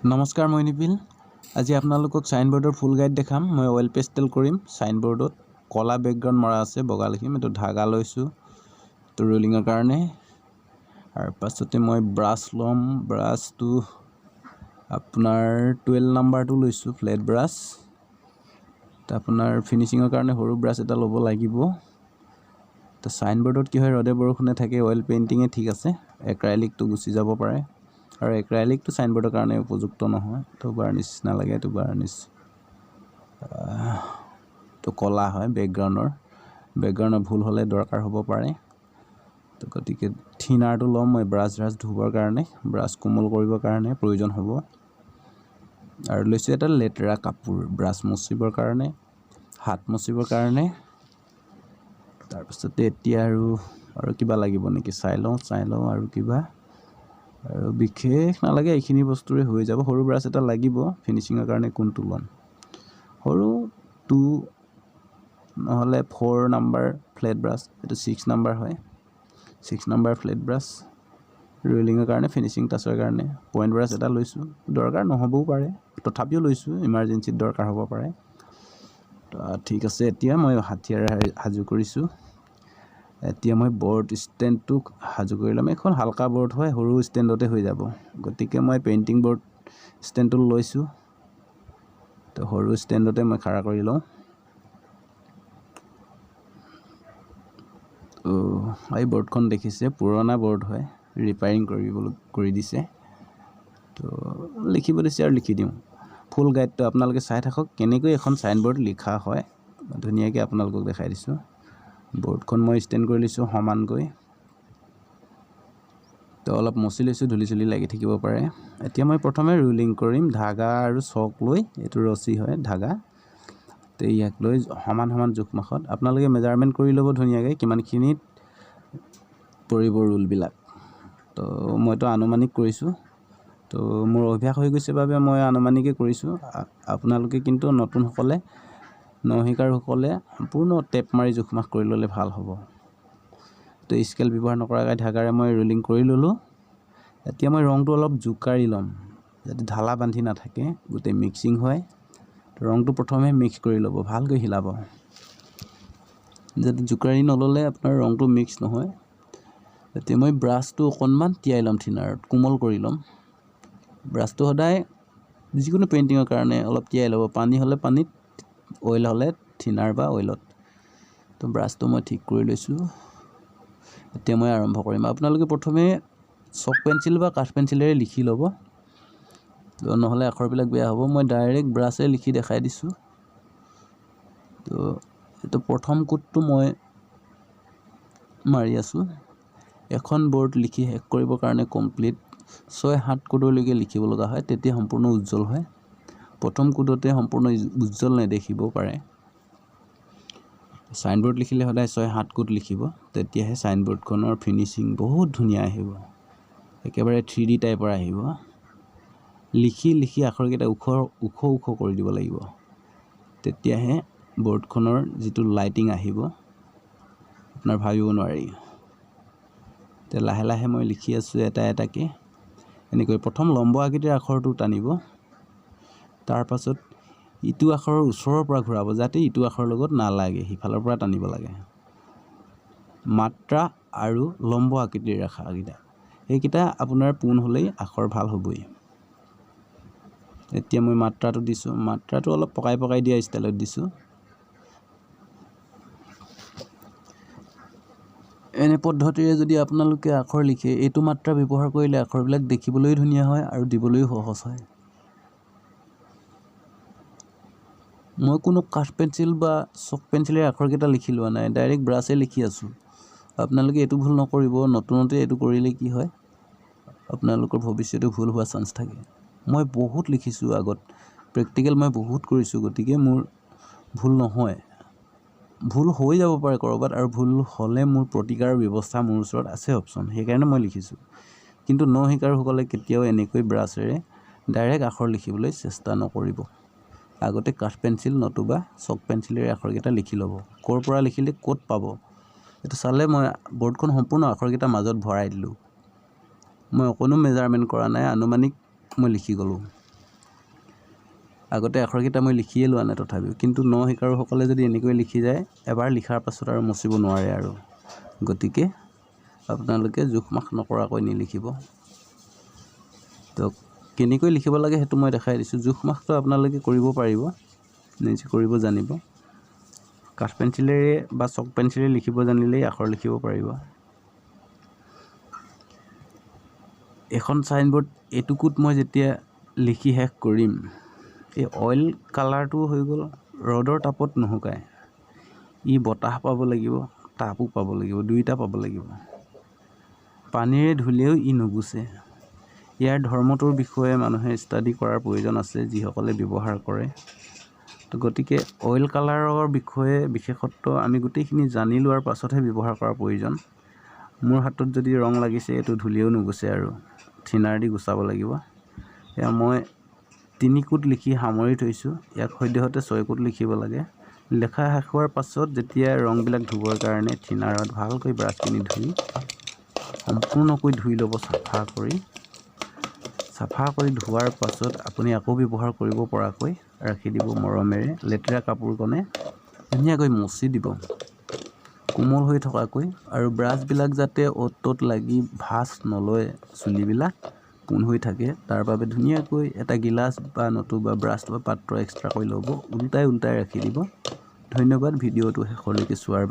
নমস্কাৰ মই নিপিল আজি আপোনালোকক সাইনবোৰ্ডৰ ফুল গাইড দেখাম মই অয়েল পেস্টেল কৰিম সাইনবোৰ্ডত কলা বেকগ্ৰাউণ্ড মৰা আছে বগা লিখিম এটো ধাগা লৈছো তো ৰোলিংৰ কাৰণে আৰু পাছতে মই ব্ৰাছ লম ব্ৰাছটো আপোনাৰ 12 নাম্বাৰটো লৈছো ফ্লেট ব্ৰাছ তো আপোনাৰ ফিনিশিংৰ কাৰণে সৰু ব্ৰাছ এটা ল'ব লাগিব তো সাইনবোৰ্ডত কি হয় ৰদে বৰষুণে থাকে অয়েল পেইন্টিংে ঠিক আছে এক্ৰাইলিকটো গুচি যাব পাৰে আৰু এক্ৰাইলিকটো সাইনবোৰ্ডৰ কাৰণে উপযুক্ত নহয় তো বাৰ্নিশ নালাগে তো বাৰ্নিশ তো কলা হয় বেকগ্ৰাউণ্ডৰ ভুল হলে দৰকাৰ হ'ব পাৰে তো গতিকে থিনাৰটো লম মই ব্ৰাছ ধুবৰ কাৰণে ব্ৰাছ কোমল কৰিবৰ কাৰণে প্ৰয়োজন হ'ব আৰু লৈছো এটা লেটেৰা কাপোৰ ব্ৰাছ মুছিবৰ কাৰণে হাত মুছিবৰ কাৰণে তাৰ পিছতে এতিয়া আৰু কিবা লাগিব নেকি চাই লওঁ আৰু কিবা আৰু বিশেষ নালাগে এইখিনি বস্তুৰে হৈ যাব সৰু ব্ৰাছ এটা লাগিব ফিনিশিংৰ কাৰণে কোনটো লম সৰু 2 নহলে 4 নাম্বাৰ ফ্লেট ব্ৰাছ এটো 6 নাম্বাৰ হয় 6 নাম্বাৰ ফ্লেট ব্ৰাছ ৰোলিংৰ কাৰণে ফিনিশিং টাচৰ কাৰণে পইণ্ট ব্ৰাছ এটা লৈছো দৰকাৰ নহবও পাৰে তথাপিও লৈছো ইমাৰজেন্সিত দৰকাৰ হ'ব পাৰে ঠিক আছে এতিয়া মই হাতিয়াৰ হাজু কৰিছো এতিয়া মই বৰ্ড ষ্টেণ্ডটো হাজু কৰি লম এখন হালকা বৰ্ড হয় সৰু ষ্টেণ্ডতে হৈ যাব গতিকে মই পেইন্টিং বৰ্ড ষ্টেণ্ডটো লৈছো তো সৰু ষ্টেণ্ডতে মই খাৰা কৰি লওঁ তো এই বৰ্ডখন দেখিছে পুৰণা বৰ্ড হয় ৰিপেয়াৰিং কৰি দিছে তো লিখিব দিছে আৰু লিখি দিওঁ ফুল গাইডটো আপোনালোকে চাই থাকক কেনেকৈ এখন সাইনবোৰ্ড লিখা হয় ধুনিয়াকৈ আপোনালোকক দেখাই দিছো বৰ্ডখন মই ষ্টেণ্ড কৰি লৈছো সমানকৈ তো অলপ মচি লৈছো ধুলি লাগি থাকিব পাৰে এতিয়া মই প্ৰথমে ৰোলিং কৰিম ধাগা আৰু চক লৈ এটো ৰচি হয় ধাগা তো ইয়াক লৈ সমান জোখমাখত আপোনালোকে মেজাৰমেন্ট কৰি ল'ব ধুনিয়াকৈ কিমানখিনিত পৰিব ৰোল বিলাক তো মইতো আনুমানিক কৰিছো তো মোৰ অভ্যাস হৈ গৈছে বাবে মই আনুমানিকে কৰিছো আপোনালোকে কিন্তু নতুন সকলে নহিকাৰ সকলে সম্পূৰ্ণ টেপ মাৰি জোখমাখ কৰি ললে ভাল হ'ব তো স্কেল ব্যৱহাৰ নকৰাকৈ ধাগাৰে মই ৰোলিং কৰি ললো এতিয়া মই ৰংটো অলপ জুকাৰি লম যাতে ঢালা বান্ধি না থাকে গোটে মিক্সিং হয় তো ৰংটো প্ৰথমে মিক্স কৰি লব ভালকৈ হিলাব যাতে জুকাৰি নললে আপোনাৰ ৰংটো মিক্স নহয় এতিয়া মই ব্ৰাছটো অকনমান তিয়াই লম থিনাৰত কোমল কৰি লম ব্ৰাছটো সদায় যিকোনো পেইন্টিংৰ কাৰণে অলপ তিয়াই লব পানী হলে পানীত অয়েল হলে থিনাৰ বা অয়েলত তো ব্ৰাছটো মই ঠিক কৰি লৈছো এতিয়া মই আৰম্ভ কৰিম আপোনালোকে প্ৰথমে চক পেন্সিল বা কাঠ পেন্সিলেৰে লিখি লব তো নহলে আখৰবিলাক বেয়া হ'ব মই ডাইৰেক্ট ব্ৰাছে লিখি দেখাই দিছো তো এটো প্ৰথম কোটটো মই মাৰি আছো এখন বৰ্ড লিখি শেষ কৰিবৰ কাৰণে কমপ্লিট 6-7 কোডলৈকে লিখিব লগা হয় তেতিয়া সম্পূৰ্ণ উজ্জ্বল হয় প্ৰথম কোডতে সম্পূৰ্ণ উজ্জ্বল নেদেখিব পাৰে সাইনবোৰ্ড লিখিলে সদায় 6-7 কোড লিখিব তেতিয়াহে সাইনবোৰ্ডখনৰ ফিনিশিং বহুত ধুনিয়া আহিব একেবাৰে 3D টাইপৰ আহিব লিখি আখৰকেইটা উখ কৰি দিব লাগিব তেতিয়াহে বৰ্ডখনৰ যিটো লাইটিং আহিব আপোনাৰ ভাবিব নোৱাৰি তে লাহে মই লিখি আছো এটাকে এনেকৈ প্ৰথম লম্ব আকৃতিৰ আখৰটো টানিব তাৰ পাছত ইটো আখৰৰ ওচৰৰ পৰা ঘূৰাব যাতে ইটো আখৰৰ লগত না লাগে হিফালৰ পৰা টানিব লাগে মাত্ৰা আৰু লম্ব আকৃতিৰ ৰেখা এইকিটা আপোনাৰ পোন হলেই আখৰ ভাল হ'বই এতিয়া মই মাত্ৰাটো দিছো মাত্ৰাটো অলপ পকাই দিয়া ষ্টাইলত দিছো এনে পদ্ধতিৰে যদি আপোনালোকে আখৰ লিখে এইটো মাত্ৰা ব্যৱহাৰ কৰিলে আখৰবিলাক দেখিবলৈ ধুনিয়া হয় আৰু দিবলৈ সহজ হয় মই কোনো কাঠ পেন্সিল বা চক পেন্সিলেৰে আখৰকেইটা লিখি লোৱা নাই ডাইৰেক্ট ব্ৰাছে লিখি আছো আপোনালোকে এটো ভুল নকৰিব নতুনতে এটো কৰিলে কি হয় আপোনালোকৰ ভৱিষ্যতে ভুল হোৱা চান্স থাকে মই বহুত লিখিছো আগত প্ৰেক্টিকেল মই বহুত কৰিছো গতিকে মোৰ ভুল নহয় ভুল হৈ যাব পাৰে কৰবাত আৰু ভুল হলে মোৰ প্ৰতিকাৰৰ ব্যৱস্থা মোৰ ওচৰত আছে অপচন সেইকাৰণে মই লিখিছো কিন্তু নহিকাৰ সকলে কেতিয়াও এনেকৈ ব্ৰাছেৰে ডাইৰেক্ট আখৰ লিখিবলৈ চেষ্টা নকৰিব আগতে কাঠ পেন্সিল নতুবা চক পেন্সিলেৰে আখৰকেইটা লিখি লব কৰ পৰা লিখিলে ক'ত পাব এটো চালে মই বৰ্ডখন সম্পূৰ্ণ আখৰকেইটা মাজত ভৰাই দিলো মই অকনো মেজাৰমেন্ট কৰা নাই আনুমানিক মই লিখি গলো আগতে আখৰকেইটা মই লিখিয়ে লোৱা নাই তথাপিও, কিন্তু ন শিকাৰুসকলে যদি এনেকৈ লিখি যায় এবাৰ লিখাৰ পাছত আৰু মচিব নোৱাৰে আৰু। গতিকে আপোনালোকে জোখ মাখ নকৰাকৈ নিলিখিব। তো কেনেকৈ লিখিব লাগে সেইটো মই দেখাই দিছোঁ। জোখ মাখটো আপোনালোকে কৰিব পাৰিব, নিজে কৰিব জানিব। কাঠ পেঞ্চিলেৰে বা চক পেঞ্চিলেৰে লিখিব জানিলেই আখৰ লিখিব পাৰিব। এখন চাইনবোৰ্ড এটুকুত মই যেতিয়া লিখি শেষ কৰিম, এই অইল কালাৰটো হৈ গ'ল ৰ'দৰ তাপত নুশুকায়। ই বতাহ পাব লাগিব, তাপো পাব লাগিব, দুইটা পাব লাগিব। পানীৰে ধুলেও ই নুগুচে। ইয়াৰ ধৰ্মটোৰ বিষয়ে মানুহে ষ্টাডি কৰাৰ প্ৰয়োজন আছে, যিসকলে ব্যৱহাৰ কৰে। তো গতিকে অইল কালাৰৰ বিষয়ে বিশেষত্ব আমি গোটেইখিনি জানি লোৱাৰ পাছতহে ব্যৱহাৰ কৰাৰ প্ৰয়োজন। মোৰ হাতত যদি ৰং লাগিছে এইটো ধুলেও নুগুচে আৰু থিনাৰ দি গুচাব লাগিব। এয়া মই 3 কোট লিখি সামৰি থৈছোঁ। ইয়াক সদ্যহতে 6 কোট লিখিব লাগে। লেখা শেষ হোৱাৰ পাছত যেতিয়া ৰংবিলাক ধুবৰ কাৰণে থিনাৰত ভালকৈ ব্ৰাছখিনি ধুই সম্পূৰ্ণকৈ ধুই ল'ব চাফা কৰি ধোৱাৰ পাছত আপুনি আকৌ ব্যৱহাৰ কৰিব পৰাকৈ ৰাখি দিব মৰমেৰে। লেতেৰা কাপোৰকণে ধুনীয়াকৈ মচি দিব কোমল হৈ থকাকৈ, আৰু ব্ৰাছবিলাক যাতে অ'ত ত'ত লাগি ভাঁজ নলয়, চুলিবিলাক পোন হৈ থাকে, তাৰ বাবে ধুনীয়াকৈ এটা গিলাচ বা নতুবা ব্ৰাছ বা পাত্ৰ এক্সট্ৰাকৈ ল'ব, উল্টাই ৰাখি দিব। ধন্যবাদ ভিডিঅ'টো শেষলৈকে চোৱাৰ বাবে।